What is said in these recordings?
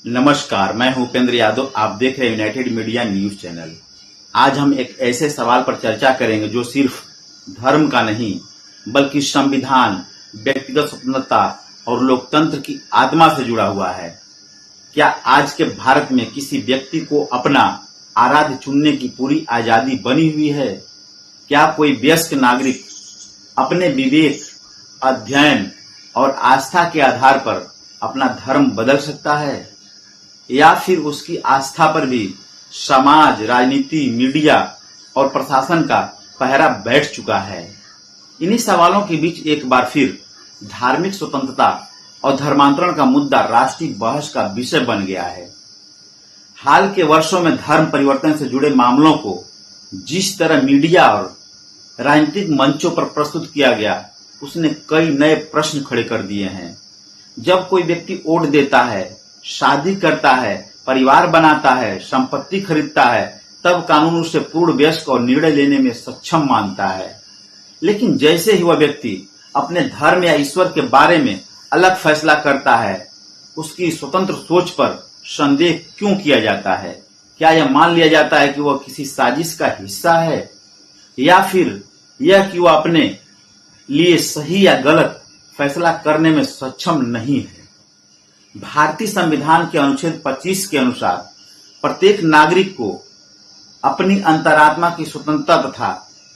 नमस्कार, मैं हूं उपेंद्र यादव। आप देख रहे हैं यूनाइटेड मीडिया न्यूज चैनल। आज हम एक ऐसे सवाल पर चर्चा करेंगे जो सिर्फ धर्म का नहीं बल्कि संविधान, व्यक्तिगत स्वतंत्रता और लोकतंत्र की आत्मा से जुड़ा हुआ है। क्या आज के भारत में किसी व्यक्ति को अपना आराध्य चुनने की पूरी आजादी बनी हुई है? क्या कोई वयस्क नागरिक अपने विवेक, अध्ययन और आस्था के आधार पर अपना धर्म बदल सकता है, या फिर उसकी आस्था पर भी समाज, राजनीति, मीडिया और प्रशासन का पहरा बैठ चुका है? इन्हीं सवालों के बीच एक बार फिर धार्मिक स्वतंत्रता और धर्मांतरण का मुद्दा राष्ट्रीय बहस का विषय बन गया है। हाल के वर्षों में धर्म परिवर्तन से जुड़े मामलों को जिस तरह मीडिया और राजनीतिक मंचों पर प्रस्तुत किया गया, उसने कई नए प्रश्न खड़े कर दिए हैं। जब कोई व्यक्ति वोट देता है, शादी करता है, परिवार बनाता है, संपत्ति खरीदता है, तब कानून उसे पूर्ण वयस्क और निर्णय लेने में सक्षम मानता है। लेकिन जैसे ही वह व्यक्ति अपने धर्म या ईश्वर के बारे में अलग फैसला करता है, उसकी स्वतंत्र सोच पर संदेह क्यों किया जाता है? क्या यह मान लिया जाता है कि वह किसी साजिश का हिस्सा है, या फिर यह कि वह अपने लिए सही या गलत फैसला करने में सक्षम नहीं है? भारतीय संविधान के अनुच्छेद 25 के अनुसार प्रत्येक नागरिक को अपनी अंतरात्मा की स्वतंत्रता तथा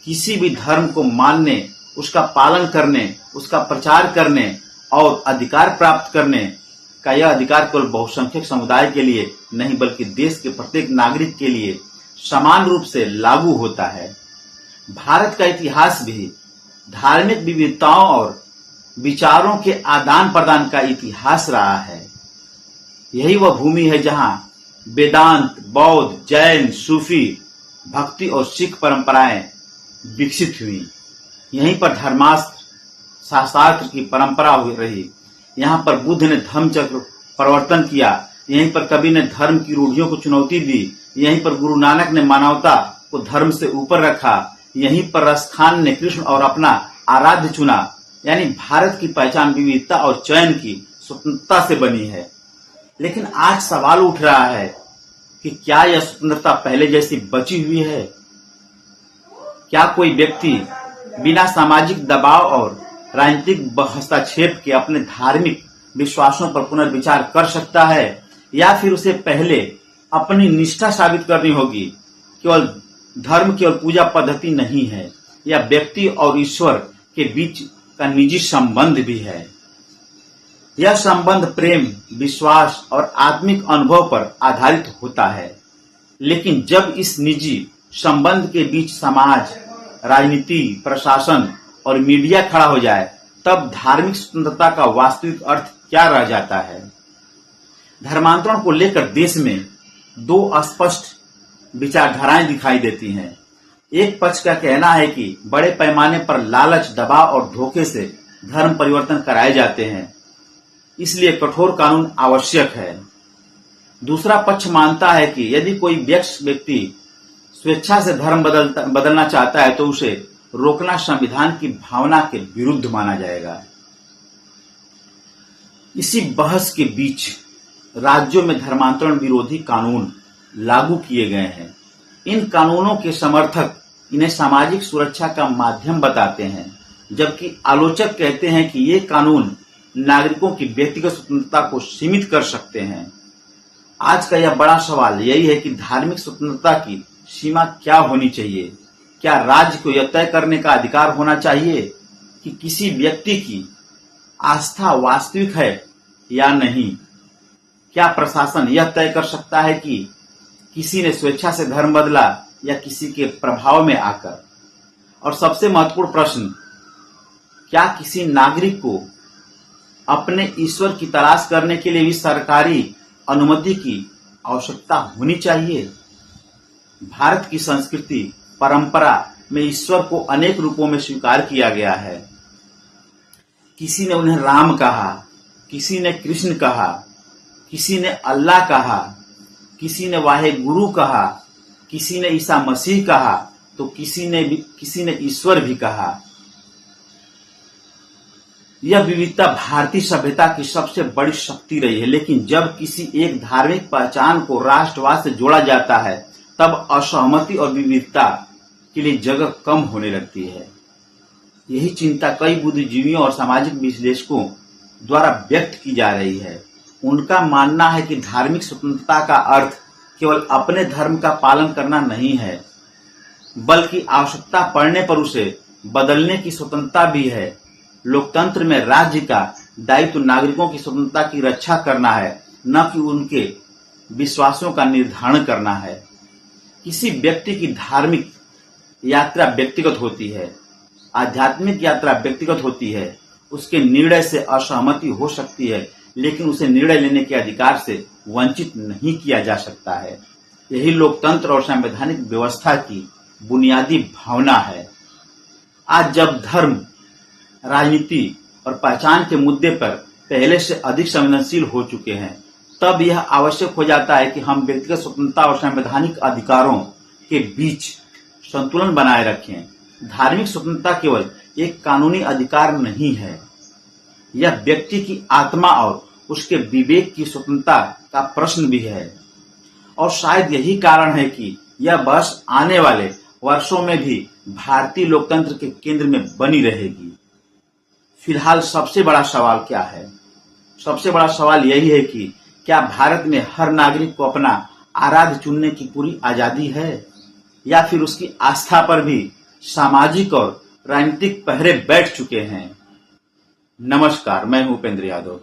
किसी भी धर्म को मानने, उसका पालन करने, उसका प्रचार करने और अधिकार प्राप्त करने का यह अधिकार केवल बहुसंख्यक समुदाय के लिए नहीं बल्कि देश के प्रत्येक नागरिक के लिए समान रूप से लागू होता है। भारत का इतिहास भी धार्मिक विविधताओं और विचारों के आदान प्रदान का इतिहास रहा है। यही वह भूमि है जहां वेदांत, बौद्ध, जैन, सूफी, भक्ति और सिख परंपराएं विकसित हुई। यहीं पर धर्मास्त्र, शास्त्रार्थ की परंपरा हुई रही। यहाँ पर बुद्ध ने धम्मचक्र प्रवर्तन किया। यहीं पर कबीर ने धर्म की रूढ़ियों को चुनौती दी। यहीं पर गुरु नानक ने मानवता को धर्म से ऊपर रखा। यहीं पर रसखान ने कृष्ण और अपना आराध्य चुना। यानी भारत की पहचान विविधता और चयन की स्वतंत्रता से बनी है। लेकिन आज सवाल उठ रहा है कि क्या यह स्वतंत्रता पहले जैसी बची हुई है? क्या कोई व्यक्ति बिना सामाजिक दबाव और राजनीतिक हस्तक्षेप के अपने धार्मिक विश्वासों पर पुनर्विचार कर सकता है, या फिर उसे पहले अपनी निष्ठा साबित करनी होगी? केवल धर्म केवल पूजा पद्धति नहीं है, यह व्यक्ति और ईश्वर के बीच का निजी संबंध भी है। यह संबंध प्रेम, विश्वास और आत्मिक अनुभव पर आधारित होता है। लेकिन जब इस निजी संबंध के बीच समाज, राजनीति, प्रशासन और मीडिया खड़ा हो जाए, तब धार्मिक स्वतंत्रता का वास्तविक अर्थ क्या रह जाता है? धर्मांतरण को लेकर देश में दो स्पष्ट विचारधाराएं दिखाई देती हैं। एक पक्ष का कहना है कि बड़े पैमाने पर लालच, दबाव और धोखे से धर्म परिवर्तन कराए जाते हैं, इसलिए कठोर कानून आवश्यक है। दूसरा पक्ष मानता है कि यदि कोई व्यक्ति स्वेच्छा से धर्म बदलना चाहता है तो उसे रोकना संविधान की भावना के विरुद्ध माना जाएगा। इसी बहस के बीच राज्यों में धर्मांतरण विरोधी कानून लागू किए गए हैं। इन कानूनों के समर्थक इन्हें सामाजिक सुरक्षा का माध्यम बताते हैं, जबकि आलोचक कहते हैं कि ये कानून नागरिकों की व्यक्तिगत स्वतंत्रता को सीमित कर सकते हैं। आज का यह बड़ा सवाल यही है कि धार्मिक स्वतंत्रता की सीमा क्या होनी चाहिए? क्या राज्य को यह तय करने का अधिकार होना चाहिए कि किसी व्यक्ति की आस्था वास्तविक है या नहीं? क्या प्रशासन यह तय कर सकता है कि किसी ने स्वेच्छा से धर्म बदला या किसी के प्रभाव में आकर? और सबसे महत्वपूर्ण प्रश्न, क्या किसी नागरिक को अपने ईश्वर की तलाश करने के लिए भी सरकारी अनुमति की आवश्यकता होनी चाहिए? भारत की संस्कृति, परंपरा में ईश्वर को अनेक रूपों में स्वीकार किया गया है। किसी ने उन्हें राम कहा, किसी ने कृष्ण कहा, किसी ने अल्लाह कहा, किसी ने वाहे गुरु कहा, किसी ने ईसा मसीह कहा, तो किसी ने ईश्वर भी कहा। यह विविधता भारतीय सभ्यता की सबसे बड़ी शक्ति रही है, लेकिन जब किसी एक धार्मिक पहचान को राष्ट्रवाद से जोड़ा जाता है तब असहमति और विविधता के लिए जगह कम होने लगती है। यही चिंता कई बुद्धिजीवियों और सामाजिक विश्लेषकों द्वारा व्यक्त की जा रही है। उनका मानना है कि धार्मिक स्वतंत्रता का अर्थ केवल अपने धर्म का पालन करना नहीं है, बल्कि आवश्यकता पड़ने पर उसे बदलने की स्वतंत्रता भी है। लोकतंत्र में राज्य का दायित्व नागरिकों की स्वतंत्रता की रक्षा करना है, न कि उनके विश्वासों का निर्धारण करना है। किसी व्यक्ति की धार्मिक यात्रा व्यक्तिगत होती है, आध्यात्मिक यात्रा व्यक्तिगत होती है। उसके निर्णय से असहमति हो सकती है, लेकिन उसे निर्णय लेने के अधिकार से वंचित नहीं किया जा सकता है। यही लोकतंत्र और संवैधानिक व्यवस्था की बुनियादी भावना है। आज जब धर्म, राजनीति और पहचान के मुद्दे पर पहले से अधिक संवेदनशील हो चुके हैं, तब यह आवश्यक हो जाता है कि हम व्यक्तिगत स्वतंत्रता और संवैधानिक अधिकारों के बीच संतुलन बनाए रखें। धार्मिक स्वतंत्रता केवल एक कानूनी अधिकार नहीं है, यह व्यक्ति की आत्मा और उसके विवेक की स्वतंत्रता का प्रश्न भी है। और शायद यही कारण है कि यह बहस आने वाले वर्षों में भी भारतीय लोकतंत्र के केंद्र में बनी रहेगी। फिलहाल सबसे बड़ा सवाल क्या है? सबसे बड़ा सवाल यही है कि क्या भारत में हर नागरिक को अपना आराध्य चुनने की पूरी आजादी है, या फिर उसकी आस्था पर भी सामाजिक और राजनीतिक पहरे बैठ चुके हैं? नमस्कार, मैं हूं उपेंद्र यादव।